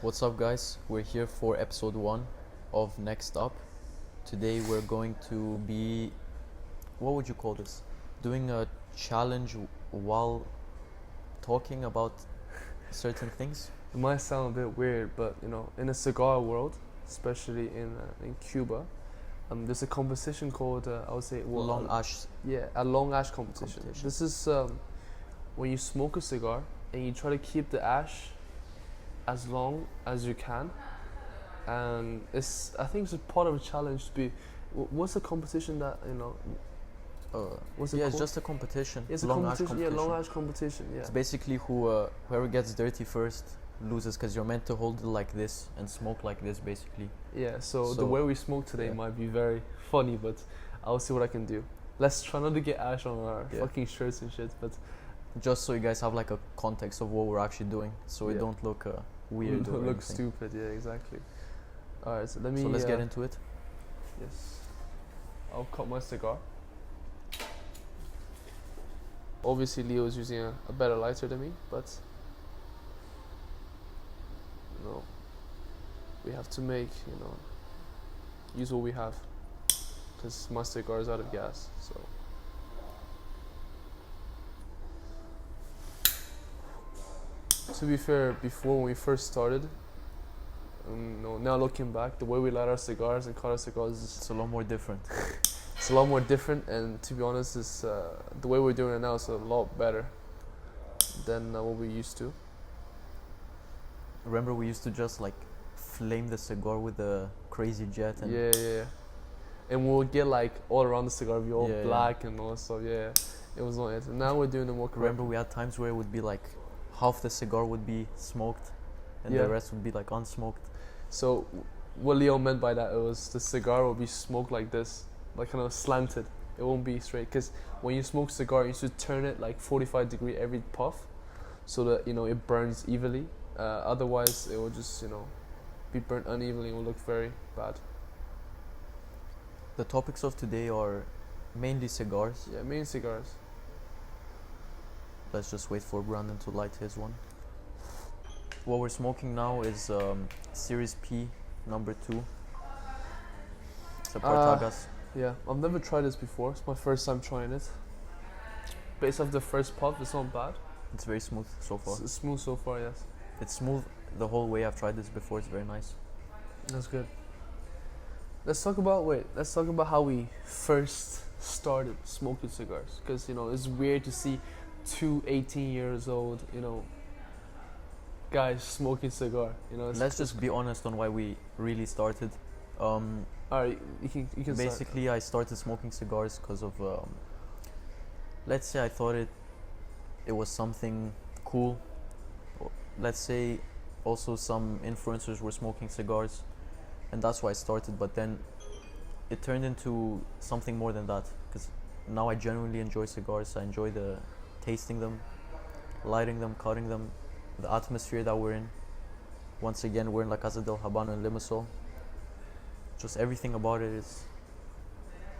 What's up, guys? We're here for episode 1 of Next Up. Today we're going to be, what would you call this? Doing a challenge while talking about certain things. It might sound a bit weird, but in a cigar world, especially in Cuba, there's a competition called I would say Long ash yeah, a long ash competition. This is when you smoke a cigar and you try to keep the ash as long as you can, and I think it's a part of a challenge to be. What's the competition that What's it it's called? just a competition. It's long a ash competition. competition. Yeah, long ash competition. Yeah. It's basically whoever gets dirty first loses, because you're meant to hold it like this and smoke like this, basically. Yeah. So the So, way we smoke today yeah. might be very funny, but I'll see what I can do. Let's try not to get ash on our Yeah. fucking shirts and shit, but Just so you guys have like a context of what we're actually doing, so we Yeah. don't look we weird don't or look anything. stupid. Yeah, exactly. All right. So let me. So let's get into it. Yes. I'll cut my cigar. Obviously, Leo's using a better lighter than me, but we have to make use what we have, because my cigar is out of gas. So to be fair, before when we first started, now looking back, the way we light our cigars and cut our cigars is It's a lot more different. it's a lot more different, and to be honest, it's the way we're doing it now is a lot better than what we used to. Remember, we used to just like flame the cigar with a crazy jet, and Yeah. And we'll get like all around the cigar, be all Yeah, yeah. black and all stuff. Yeah, it was not it. Now we're doing it more correct. remember we had times where it would be like half the cigar would be smoked, and Yeah. the rest would be like unsmoked. So what Leo meant by that, it was the cigar will be smoked like this, like kind of slanted. It won't be straight, because when you smoke cigar, you should turn it like 45 degree every puff, so that it burns evenly. Otherwise, it will just be burnt unevenly. It will look very bad. The topics of today are mainly cigars. Yeah, main cigars. Let's just wait for Brandon to light his one. What we're smoking now is Series P number 2. It's a Partagas. Yeah, I've never tried this before. It's my first time trying it. Based off the first puff, it's not bad. It's very smooth so far. It's smooth so far, yes. It's smooth the whole way. I've tried this before. It's very nice. That's good. Let's talk about how we first started smoking cigars. Because, it's weird to see two 18 years old, guys smoking cigar. Let's just be honest on why we really started. Alright, you can start. Basically, I started smoking cigars because of, let's say I thought it was something cool. Let's say also some influencers were smoking cigars, and that's why I started. But then it turned into something more than that, because now I genuinely enjoy cigars. I enjoy the tasting them, lighting them, cutting them, the atmosphere that we're in. Once again, we're in La Casa del Habano in Limassol. Just everything about it is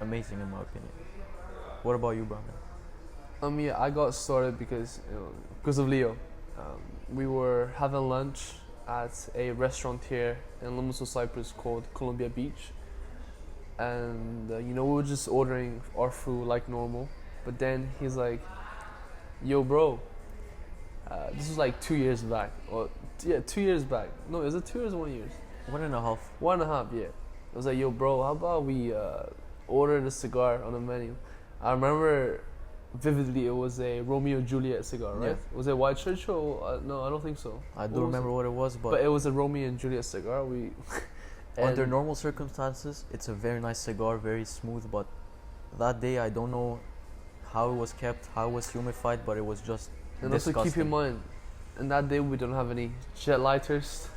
amazing in my opinion. What about you, Brandon? Yeah, I got started because of Leo. We were having lunch at a restaurant here in Limassol, Cyprus called Columbia Beach, and we were just ordering our food like normal. But then he's like, "Yo, bro, this was like 2 years back, or 2 years back. No, is it 2 years or 1 year? 1.5. 1.5, yeah. I was like, yo, bro, how about we order the cigar on the menu? I remember vividly it was a Romeo and Juliet cigar, right? Yeah. Was it White Churchill? No, I don't think so. I What don't was remember it? what it was, But but it was a Romeo and Juliet cigar. under and- normal circumstances, it's a very nice cigar, very smooth. But that day, I don't know how it was kept, how it was humidified, but it was just And also disgusting. keep in mind, in that day we don't have any jet lighters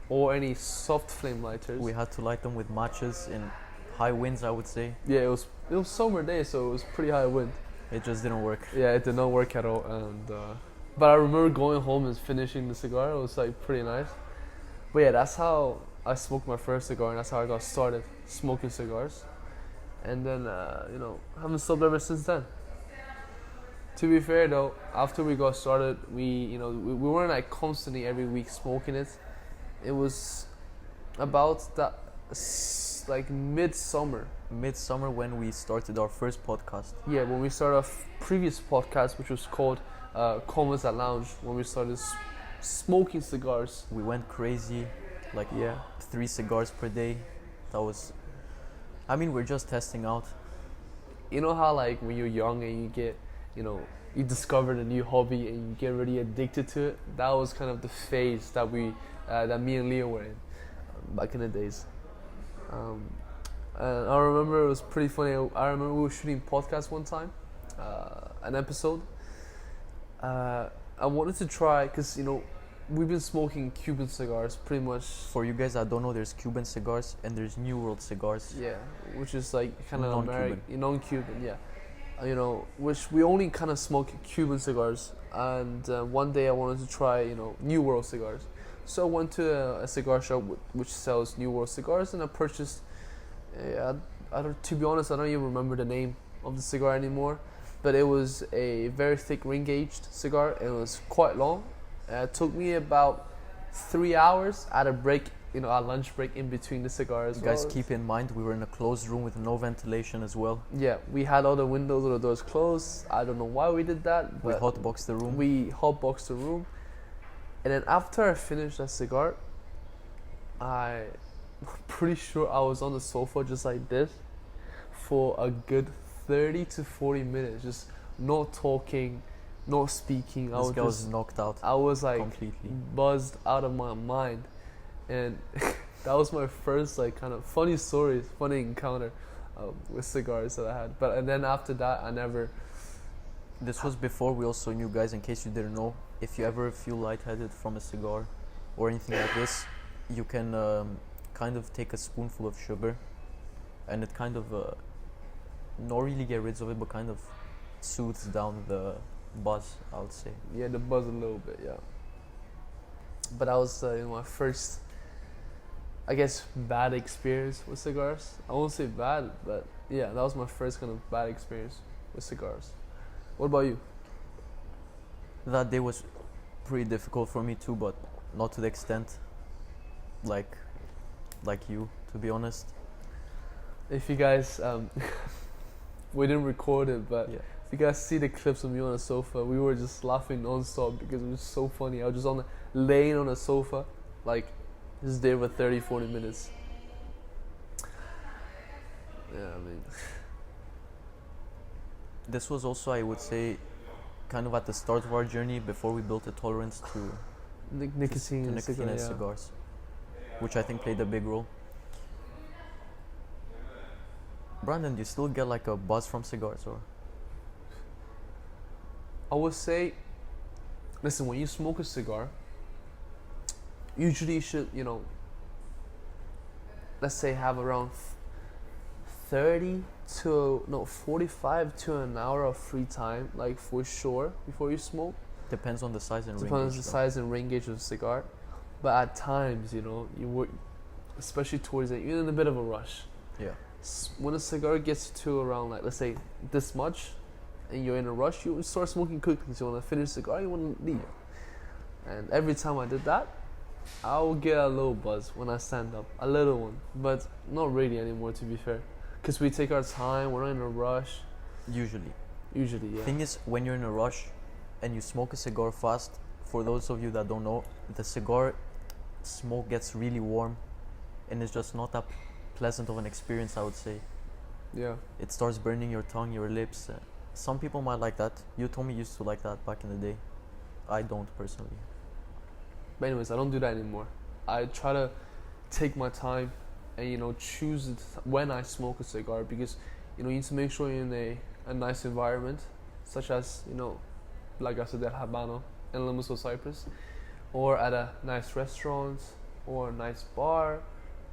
or any soft flame lighters. We had to light them with matches in high winds, I would say. Yeah, it was summer day, so it was pretty high wind. It just didn't work. Yeah, it did not work at all. And but I remember going home and finishing the cigar. It was like pretty nice. But yeah, that's how I smoked my first cigar, and that's how I got started smoking cigars. And then haven't stopped ever since then. To be fair though, after we got started, we weren't like constantly every week smoking it. It was about that like midsummer. Midsummer when we started our first podcast. Yeah, when we started our previous podcast, which was called Convents at Lounge, when we started smoking cigars. We went crazy, like Yeah. 3 cigars per day. That was, I mean, we're just testing out. You know how like when you're young and you get, you discovered a new hobby and you get really addicted to it. That was kind of the phase that that me and Leo were in back in the days. And I remember it was pretty funny. I remember we were shooting podcast one time, an episode. I wanted to try because we've been smoking Cuban cigars pretty much. For you guys that don't know, there's Cuban cigars and there's New World cigars. Yeah, which is like kind of Non-Cuban. American, non-Cuban. Yeah, which we only kind of smoke Cuban cigars. And one day I wanted to try New World cigars, so I went to a cigar shop which sells New World cigars, and I purchased. I don't. To be honest, I don't even remember the name of the cigar anymore, but it was a very thick ring-gauged cigar. And it was quite long. It took me about 3 hours at a break, a lunch break in between the cigars. Guys, keep in mind we were in a closed room with no ventilation as well. Yeah, we had all the windows, all the doors closed. I don't know why we did that. We But hotboxed the room. we hotboxed the room, and then after I finished that cigar, I'm pretty sure I was on the sofa just like this for a good 30 to 40 minutes, just not talking, not speaking. This guy was knocked out I was like completely. buzzed out of my mind, and that was my first like kind of funny encounter with cigars that I had. And then after that, I never. This was before we also knew, guys, in case you didn't know, if you ever feel lightheaded from a cigar or anything like this, you can kind of take a spoonful of sugar, and it kind of not really get rid of it, but kind of soothes down the buzz, I would say. Yeah, the buzz a little bit, yeah. But that was my first, I guess, bad experience with cigars. I won't say bad, but yeah, that was my first kind of bad experience with cigars. What about you? That day was pretty difficult for me too, but not to the extent like you, to be honest. If you guys, we didn't record it, but Yeah. if you guys see the clips of me on the sofa, we were just laughing non-stop because it was so funny. I was just laying on a sofa, like just there for 30, 40 minutes. Yeah, I mean, This was also, I would say, kind of at the start of our journey before we built a tolerance to nicotine and nicotine cigar, and yeah. cigars, which I think played a big role. Brandon, do you still get like a buzz from cigars, or? I would say, listen, when you smoke a cigar, usually you should, let's say have around 45 to an hour of free time, like for sure, before you smoke. Depends on the size and ring Depends on gauge, the though. size and ring gauge of the cigar. But at times, you work, especially towards it, you're in a bit of a rush. Yeah. When a cigar gets to around, like, let's say this much, and you're in a rush, you start smoking quickly. So you want to finish the cigar, you want to leave. And every time I did that, I would get a little buzz when I stand up, a little one, but not really anymore, to be fair, because we take our time. We're not in a rush. Usually. Usually, yeah. Thing is, when you're in a rush and you smoke a cigar fast, for those of you that don't know, the cigar smoke gets really warm, and it's just not that pleasant of an experience, I would say. Yeah. It starts burning your tongue, your lips. Some people might like that. You told me you used to like that back in the day. I don't personally. But anyways, I don't do that anymore. I try to take my time and choose when I smoke a cigar, because you need to make sure you're in a nice environment, such as like I said, El Habano in Limassol, Cyprus, or at a nice restaurant or a nice bar,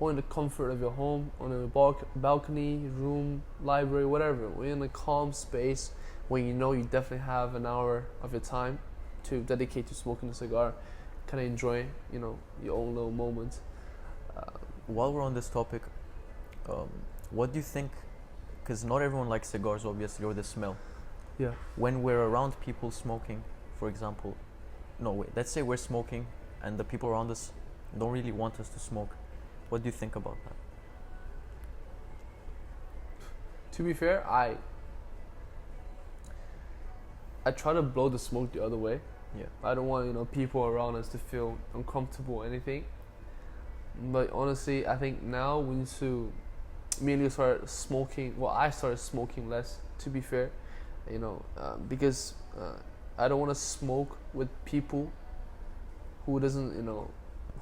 or in the comfort of your home, on a balcony, room, library, whatever. We're in a calm space where you definitely have an hour of your time to dedicate to smoking a cigar, kind of enjoy your own little moment. While we're on this topic, what do you think? Because not everyone likes cigars, obviously, or the smell. Yeah. When we're around people smoking, for example, no wait, let's say we're smoking and the people around us don't really want us to smoke. What do you think about that? To be fair, I try to blow the smoke the other way. Yeah. I don't want people around us to feel uncomfortable or anything. But honestly, I think now we need to immediately start smoking. Well, I started smoking less. To be fair, because I don't want to smoke with people who doesn't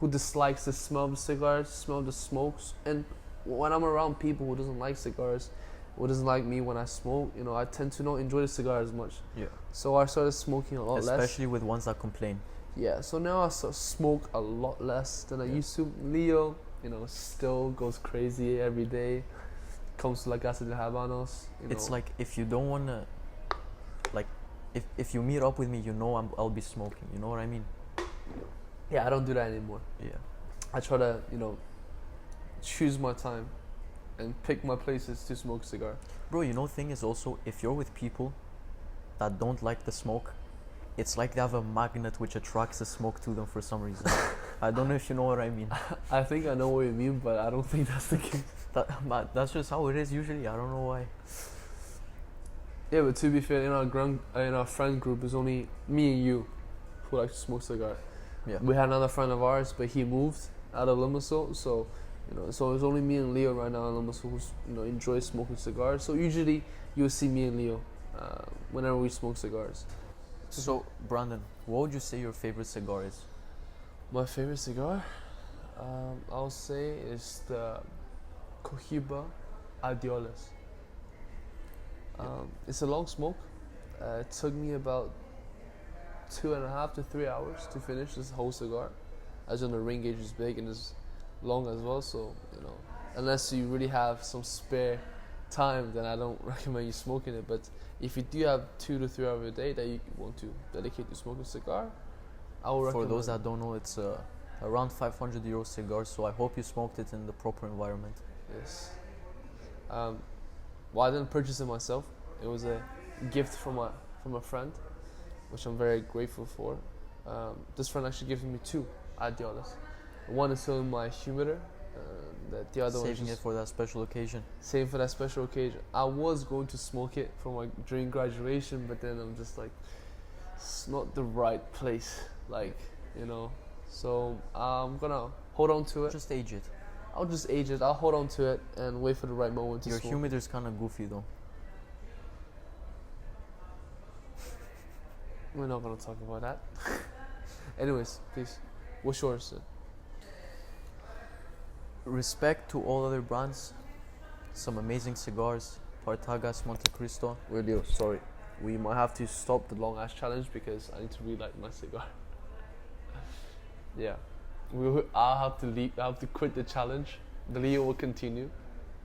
who dislikes the smell of the cigars, smell of the smokes. And when I'm around people who doesn't like cigars, who doesn't like me when I smoke, I tend to not enjoy the cigar as much. Yeah. So I started smoking a lot less. Especially with ones that complain. Yeah, so now I smoke a lot less than I used to. Leo, still goes crazy every day. Comes to La Casa de Habanos. It's like if you don't wanna, like, if you meet up with me, I'll be smoking. You know what I mean? Yeah, I don't do that anymore. Yeah. I try to, choose my time and pick my places to smoke a cigar. Bro, thing is also, if you're with people that don't like the smoke, it's like they have a magnet which attracts the smoke to them for some reason. I don't know if you know what I mean. I think I know what you mean, but I don't think that's the case. But that's just how it is usually. I don't know why. Yeah, but to be fair, in our friend group, it's only me and you who like to smoke cigar. Yeah. We had another friend of ours, but he moved out of Limassol, so so it's only me and Leo right now in Limassol who enjoy smoking cigars. So usually you'll see me and Leo whenever we smoke cigars. So Brandon, what would you say your favorite cigar is? My favorite cigar, I'll say, is the Cohiba Adioles. It's a long smoke. It took me about 2.5 to 3 hours to finish this whole cigar. As in the ring gauge is big and is long as well, so unless you really have some spare time, then I don't recommend you smoking it. But if you do have 2 to 3 hours a day that you want to dedicate to smoking a cigar, I will recommend. For those that don't know, it's around 500 euro cigar, so I hope you smoked it in the proper environment. Yes. Well, I didn't purchase it myself. It was a gift from a friend, which I'm very grateful for. This friend actually gave me 2 Adioles. One is still in my humidor. The other one saving it for that special occasion. Saving for that special occasion. I was going to smoke it for my dream graduation, but then I'm just like, it's not the right place, So I'm gonna hold on to it. Just age it. I'll just age it. I'll hold on to it and wait for the right moment to Your smoke. humidor's kind of goofy though. We're not gonna talk about that. Anyways, please, what's yours? Respect to all other brands. Some amazing cigars. Partagas, Monte Cristo. Really, sorry. We might have to stop the long ass challenge because I need to relight my cigar. Yeah, I'll have to leave. I have to quit the challenge. The Leo will continue.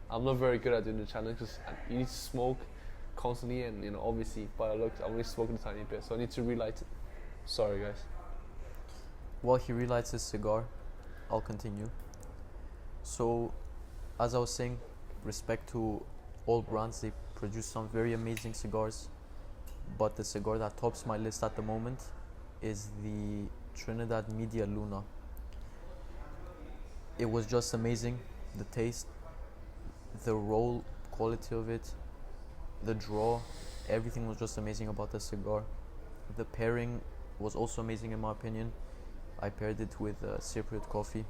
I'm not very good at doing the challenge because you need to smoke constantly, and obviously by the looks, I'm only smoking a tiny bit, so I need to relight it. Sorry, guys. While he relights his cigar, I'll continue. So, as I was saying, respect to all brands. They produce some very amazing cigars, but the cigar that tops my list at the moment is the Trinidad Media Luna. It was just amazing. The taste, the roll quality of it, the draw, everything was just amazing about the cigar. The pairing was also amazing in my opinion. I paired it with Cypriot coffee.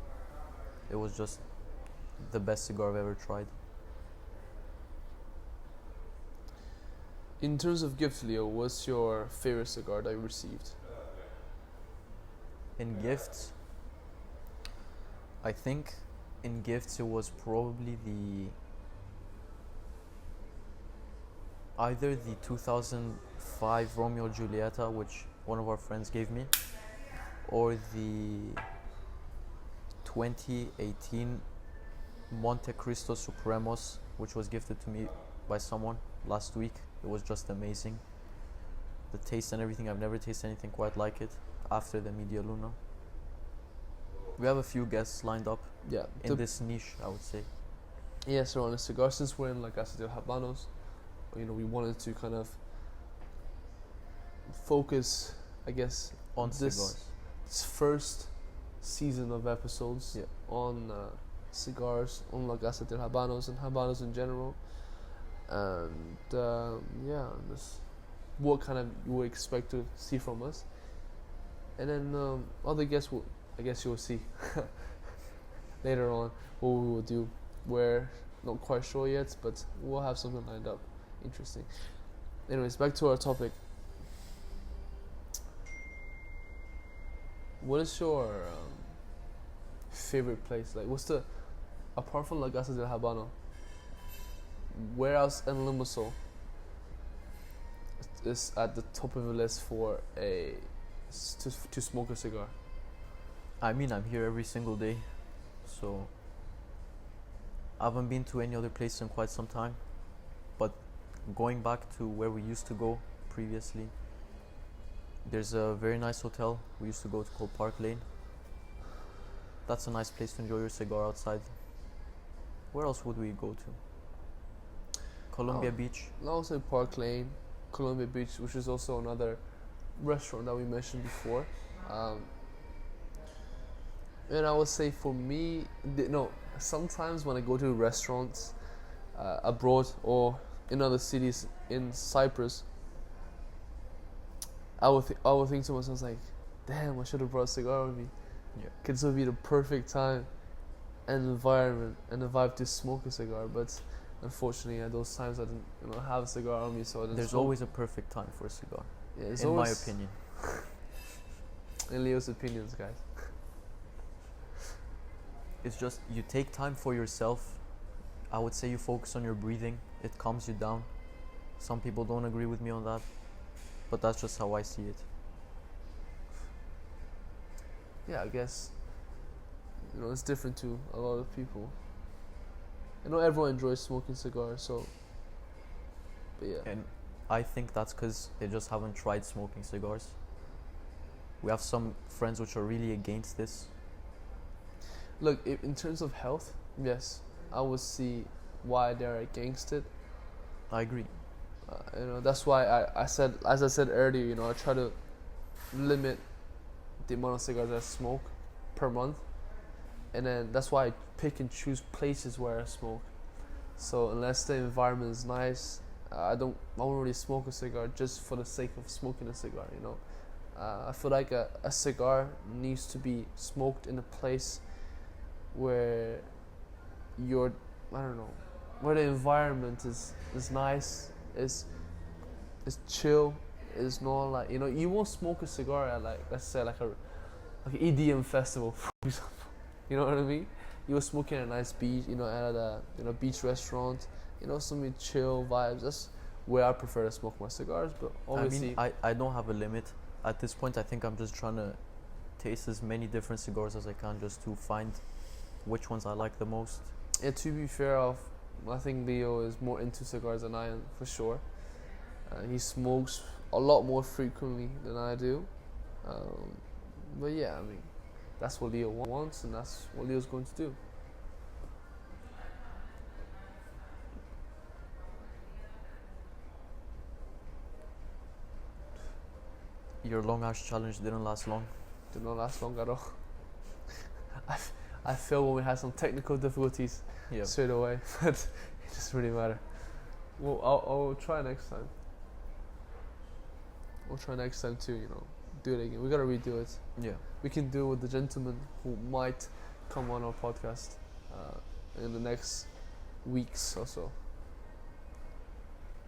It was just the best cigar I've ever tried. In terms of gifts, Leo, what's your favorite cigar that you received? In gifts, I think in gifts it was probably either the 2005 Romeo Giulietta, which one of our friends gave me, or the 2018 Monte Cristo Supremos, which was gifted to me by someone last week. It was just amazing. The taste and everything, I've never tasted anything quite like it after the Media Luna. We have a few guests lined up in this niche, I would say. Yeah, so on a cigar, since we're in La Casa de Habanos, we wanted to kind of focus, I guess, on this cigars. first season of episodes Yeah. on cigars, on La Casa de Habanos and Habanos in general, and yeah, this what kind of you would expect to see from us, and then other guests will, I guess you'll see later on what we will do. We're not quite sure yet, but we'll have something lined up. Interesting. Anyways, back to our topic. What is your favorite place? Like, what's the, apart from La Casa del Habano, where else in Limassol is at the top of the list for to smoke a cigar? I mean, I'm here every single day, so I haven't been to any other place in quite some time. But going back to where we used to go previously, there's a very nice hotel we used to go to called Park Lane. That's a nice place to enjoy your cigar outside. Where else would we go to? Columbia Beach. I would say Park Lane, Columbia Beach, which is also another restaurant that we mentioned before. And I would say for me, sometimes when I go to restaurants abroad or in other cities in Cyprus, I would think to myself like, damn, I should have brought a cigar with me. Yeah. Because it would be the perfect time and environment and the vibe to smoke a cigar. But unfortunately, at those times I didn't have a cigar on me, so I didn't. There's smoke. always a perfect time for a cigar, Yeah, it's in my always, opinion. in Leo's opinions, guys. It's just you take time for yourself. I would say you focus on your breathing. It calms you down. Some people don't agree with me on that, but that's just how I see it. Yeah, I guess it's different to a lot of people. I know everyone enjoys smoking cigars, so. But yeah. And I think that's because they just haven't tried smoking cigars. We have some friends which are really against this. Look, in terms of health, yes, I would see why they're against it. I agree. That's why I said, as I said earlier, I try to limit the amount of cigars I smoke per month, and then that's why I pick and choose places where I smoke. So unless the environment is nice, I won't really smoke a cigar just for the sake of smoking a cigar. I feel like a cigar needs to be smoked in a place where where the environment is nice, is chill, is not like you won't smoke a cigar at let's say like an EDM festival, for example. You know what I mean? You were smoking at a nice beach, at a beach restaurant, some chill vibes. That's where I prefer to smoke my cigars. But obviously, I don't have a limit at this point. I think I'm just trying to taste as many different cigars as I can, just to find which ones I like the most. Yeah, to be fair, I think Leo is more into cigars than I am, for sure. He smokes a lot more frequently than I do. But yeah, I mean, that's what Leo wants, and that's what Leo's going to do. Your long ass challenge didn't last long. Did not last long at all. I feel when we had some technical difficulties straight away, but it doesn't really matter. Well, I'll try next time. We'll try next time to do it again. We gotta redo it. Yeah. We can do it with the gentleman who might come on our podcast in the next weeks or so.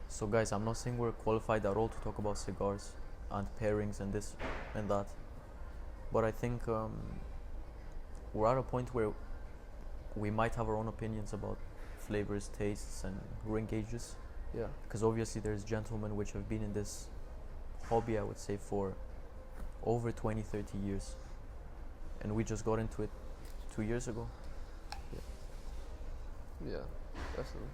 So guys, I'm not saying we're qualified at all to talk about cigars and pairings and this and that, but I think we're at a point where we might have our own opinions about flavors, tastes, and ring gauges. Yeah. Because obviously there's gentlemen which have been in this hobby, I would say, for over 20, 30 years. And we just got into it 2 years ago. Yeah, definitely.